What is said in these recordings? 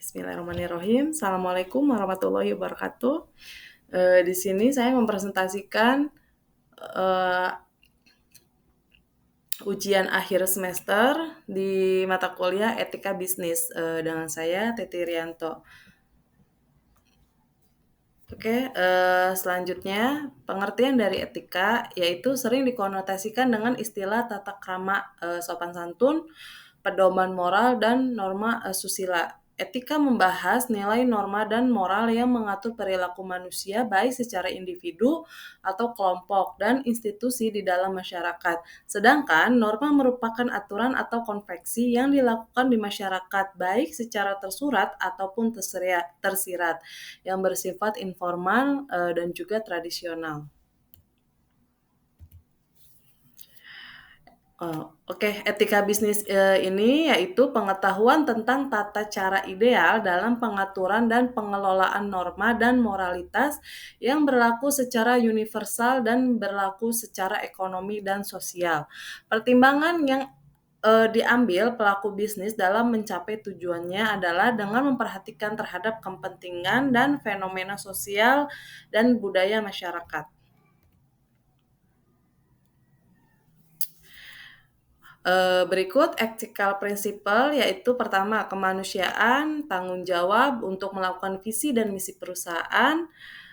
Bismillahirrahmanirrahim. Assalamualaikum warahmatullahi wabarakatuh. Di sini saya mempresentasikan eh, ujian akhir semester di mata kuliah Etika Bisnis dengan saya Titi Rianto. Oke, selanjutnya pengertian dari etika yaitu sering dikonotasikan dengan istilah tata krama, sopan santun, pedoman moral, dan norma susila. Etika membahas nilai norma dan moral yang mengatur perilaku manusia baik secara individu atau kelompok dan institusi di dalam masyarakat. Sedangkan norma merupakan aturan atau konveksi yang dilakukan di masyarakat baik secara tersurat ataupun tersirat yang bersifat informal dan juga tradisional. Oke, etika bisnis ini yaitu pengetahuan tentang tata cara ideal dalam pengaturan dan pengelolaan norma dan moralitas yang berlaku secara universal dan berlaku secara ekonomi dan sosial. Pertimbangan yang diambil pelaku bisnis dalam mencapai tujuannya adalah dengan memperhatikan terhadap kepentingan dan fenomena sosial dan budaya masyarakat. Berikut ethical principle yaitu pertama kemanusiaan, tanggung jawab untuk melakukan visi dan misi perusahaan.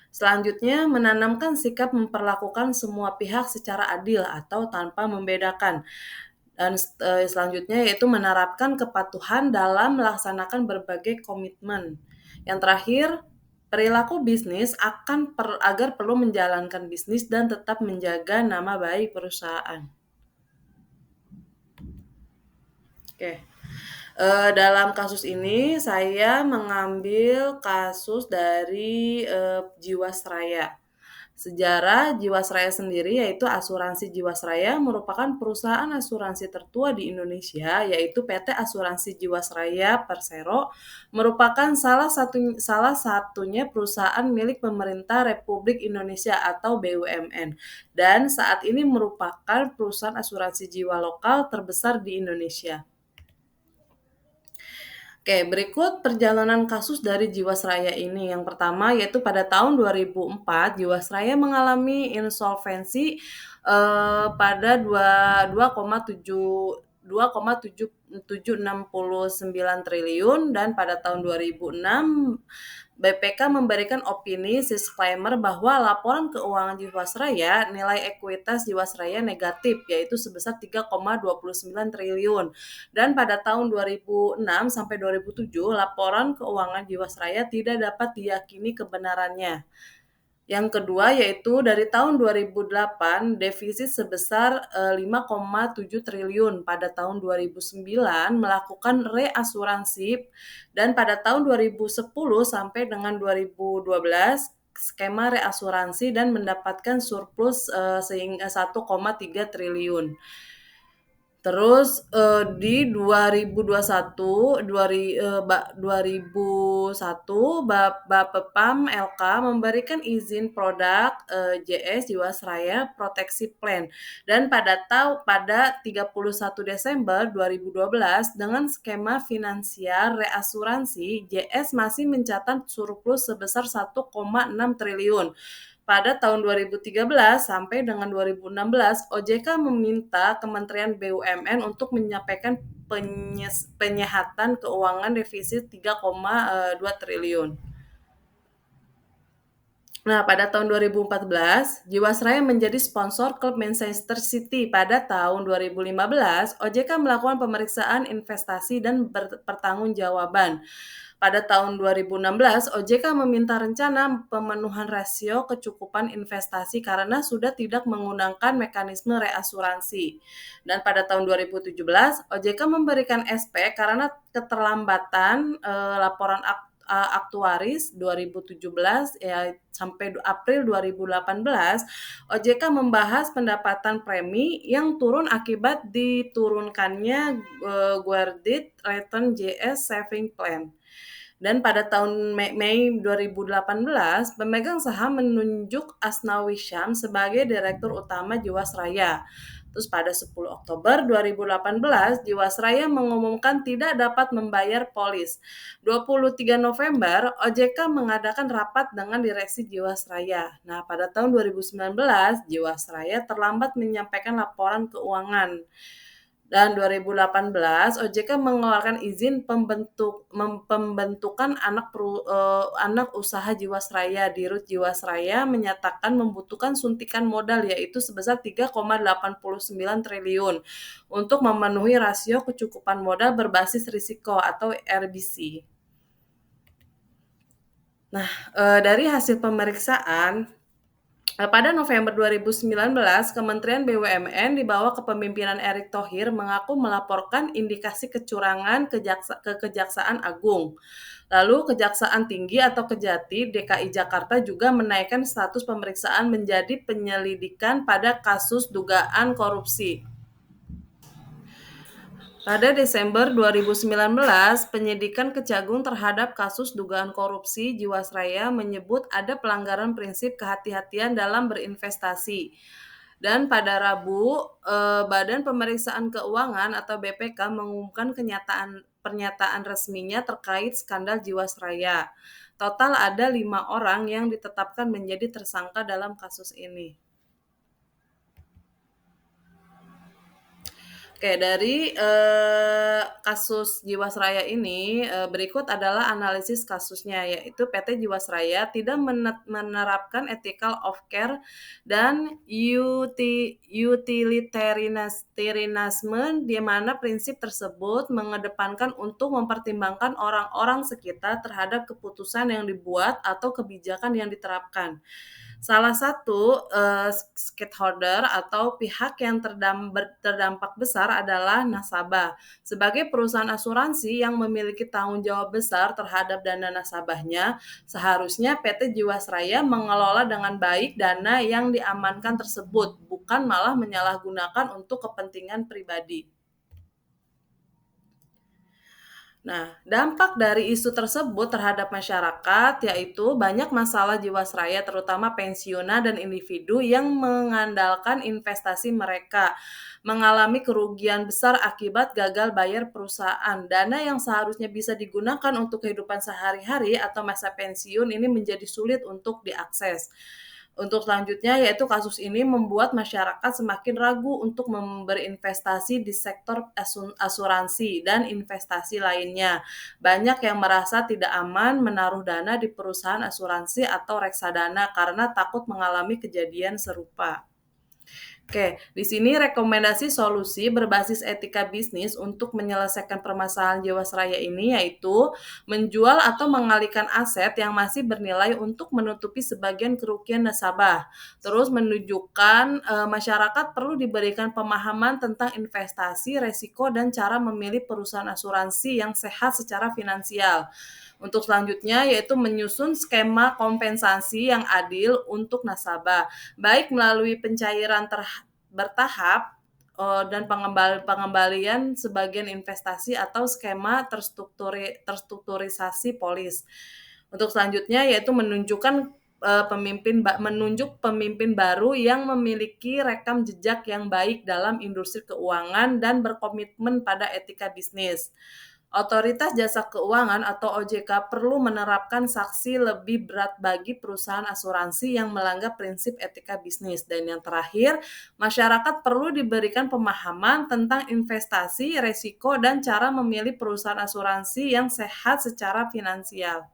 Selanjutnya menanamkan sikap memperlakukan semua pihak secara adil atau tanpa membedakan. Dan selanjutnya yaitu menerapkan kepatuhan dalam melaksanakan berbagai komitmen. Yang terakhir, perilaku bisnis agar perlu menjalankan bisnis dan tetap menjaga nama baik perusahaan. Oke. Dalam kasus ini saya mengambil kasus dari Jiwasraya. Sejarah Jiwasraya sendiri yaitu asuransi Jiwasraya merupakan perusahaan asuransi tertua di Indonesia yaitu PT Asuransi Jiwasraya Persero merupakan salah satunya perusahaan milik pemerintah Republik Indonesia atau BUMN dan saat ini merupakan perusahaan asuransi jiwa lokal terbesar di Indonesia. Oke, berikut perjalanan kasus dari Jiwasraya ini. Yang pertama yaitu pada tahun 2004, Jiwasraya mengalami insolvensi pada 2,769 triliun dan pada tahun 2006 BPK memberikan opini disclaimer bahwa laporan keuangan Jiwasraya nilai ekuitas Jiwasraya negatif yaitu sebesar 3,29 triliun. Dan pada tahun 2006 sampai 2007 laporan keuangan Jiwasraya tidak dapat diyakini kebenarannya. Yang kedua yaitu dari tahun 2008 defisit sebesar 5,7 triliun pada tahun 2009 melakukan reasuransi dan pada tahun 2010 sampai dengan 2012 skema reasuransi dan mendapatkan surplus sehingga 1,3 triliun. Terus di 2021 Bapepam LK memberikan izin produk JS Jiwasraya Proteksi Plan dan pada 31 Desember 2012 dengan skema finansial reasuransi JS masih mencatat surplus sebesar 1,6 triliun. Pada tahun 2013 sampai dengan 2016, OJK meminta Kementerian BUMN untuk menyampaikan penyehatan keuangan defisit 3,2 triliun. Nah, pada tahun 2014, Jiwasraya menjadi sponsor klub Manchester City. Pada tahun 2015, OJK melakukan pemeriksaan investasi dan pertanggungjawaban. Pada tahun 2016, OJK meminta rencana pemenuhan rasio kecukupan investasi karena sudah tidak menggunakan mekanisme reasuransi. Dan pada tahun 2017, OJK memberikan SP karena keterlambatan laporan aktuaris 2017 ya sampai April 2018, OJK membahas pendapatan premi yang turun akibat diturunkannya Guaranteed Return JS Saving Plan. Dan pada tahun Mei 2018, pemegang saham menunjuk Asnawi Syam sebagai Direktur Utama Jiwasraya. Terus pada 10 Oktober 2018, Jiwasraya mengumumkan tidak dapat membayar polis. 23 November, OJK mengadakan rapat dengan direksi Jiwasraya. Nah, pada tahun 2019, Jiwasraya terlambat menyampaikan laporan keuangan. Dan 2018, OJK mengeluarkan izin pembentukan anak usaha Jiwasraya. Dirut Jiwasraya menyatakan membutuhkan suntikan modal yaitu sebesar 3,89 triliun untuk memenuhi rasio kecukupan modal berbasis risiko atau RBC. Nah, dari hasil pemeriksaan, pada November 2019, Kementerian BUMN di bawah kepemimpinan Erick Thohir mengaku melaporkan indikasi kecurangan ke Kejaksaan Agung. Lalu Kejaksaan Tinggi atau Kejati DKI Jakarta juga menaikkan status pemeriksaan menjadi penyelidikan pada kasus dugaan korupsi. Pada Desember 2019, penyidikan Kejagung terhadap kasus dugaan korupsi Jiwasraya menyebut ada pelanggaran prinsip kehati-hatian dalam berinvestasi. Dan pada Rabu, Badan Pemeriksaan Keuangan atau BPK mengumumkan pernyataan resminya terkait skandal Jiwasraya. Total ada 5 orang yang ditetapkan menjadi tersangka dalam kasus ini. Oke, dari kasus Jiwasraya ini, berikut adalah analisis kasusnya, yaitu PT Jiwasraya tidak menerapkan ethical of care dan utilitarianisme, di mana prinsip tersebut mengedepankan untuk mempertimbangkan orang-orang sekitar terhadap keputusan yang dibuat atau kebijakan yang diterapkan. Salah satu stakeholder atau pihak yang terdampak besar adalah nasabah. Sebagai perusahaan asuransi yang memiliki tanggung jawab besar terhadap dana nasabahnya, seharusnya PT Jiwasraya mengelola dengan baik dana yang diamankan tersebut, bukan malah menyalahgunakan untuk kepentingan pribadi. Nah, dampak dari isu tersebut terhadap masyarakat yaitu banyak masalah Jiwasraya terutama pensiunan dan individu yang mengandalkan investasi mereka mengalami kerugian besar akibat gagal bayar perusahaan. Dana yang seharusnya bisa digunakan untuk kehidupan sehari-hari atau masa pensiun ini menjadi sulit untuk diakses. Untuk selanjutnya, yaitu kasus ini membuat masyarakat semakin ragu untuk berinvestasi di sektor asuransi dan investasi lainnya. Banyak yang merasa tidak aman menaruh dana di perusahaan asuransi atau reksadana karena takut mengalami kejadian serupa. Oke, di sini rekomendasi solusi berbasis etika bisnis untuk menyelesaikan permasalahan Jiwasraya ini yaitu menjual atau mengalihkan aset yang masih bernilai untuk menutupi sebagian kerugian nasabah. Terus menunjukkan masyarakat perlu diberikan pemahaman tentang investasi, resiko, dan cara memilih perusahaan asuransi yang sehat secara finansial. Untuk selanjutnya yaitu menyusun skema kompensasi yang adil untuk nasabah, baik melalui pencairan bertahap dan pengembalian sebagian investasi atau skema terstrukturisasi polis. Untuk selanjutnya yaitu menunjuk pemimpin baru yang memiliki rekam jejak yang baik dalam industri keuangan dan berkomitmen pada etika bisnis. Otoritas Jasa Keuangan atau OJK perlu menerapkan sanksi lebih berat bagi perusahaan asuransi yang melanggar prinsip etika bisnis. Dan yang terakhir, masyarakat perlu diberikan pemahaman tentang investasi, resiko, dan cara memilih perusahaan asuransi yang sehat secara finansial.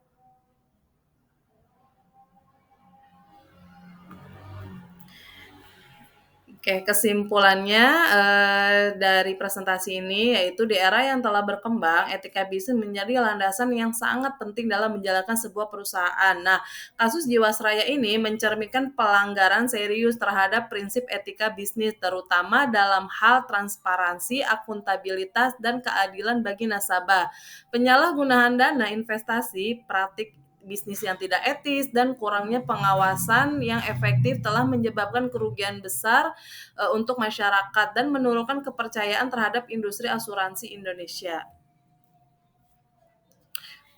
Oke, kesimpulannya dari presentasi ini yaitu di era yang telah berkembang, etika bisnis menjadi landasan yang sangat penting dalam menjalankan sebuah perusahaan. Nah, kasus Jiwasraya ini mencerminkan pelanggaran serius terhadap prinsip etika bisnis, terutama dalam hal transparansi, akuntabilitas, dan keadilan bagi nasabah. Penyalahgunaan dana investasi, praktik bisnis yang tidak etis, dan kurangnya pengawasan yang efektif telah menyebabkan kerugian besar untuk masyarakat dan menurunkan kepercayaan terhadap industri asuransi Indonesia.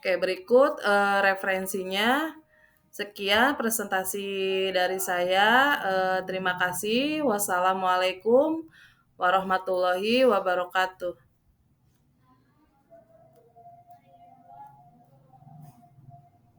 Oke, berikut referensinya. Sekian presentasi dari saya. Terima kasih. Wassalamualaikum warahmatullahi wabarakatuh.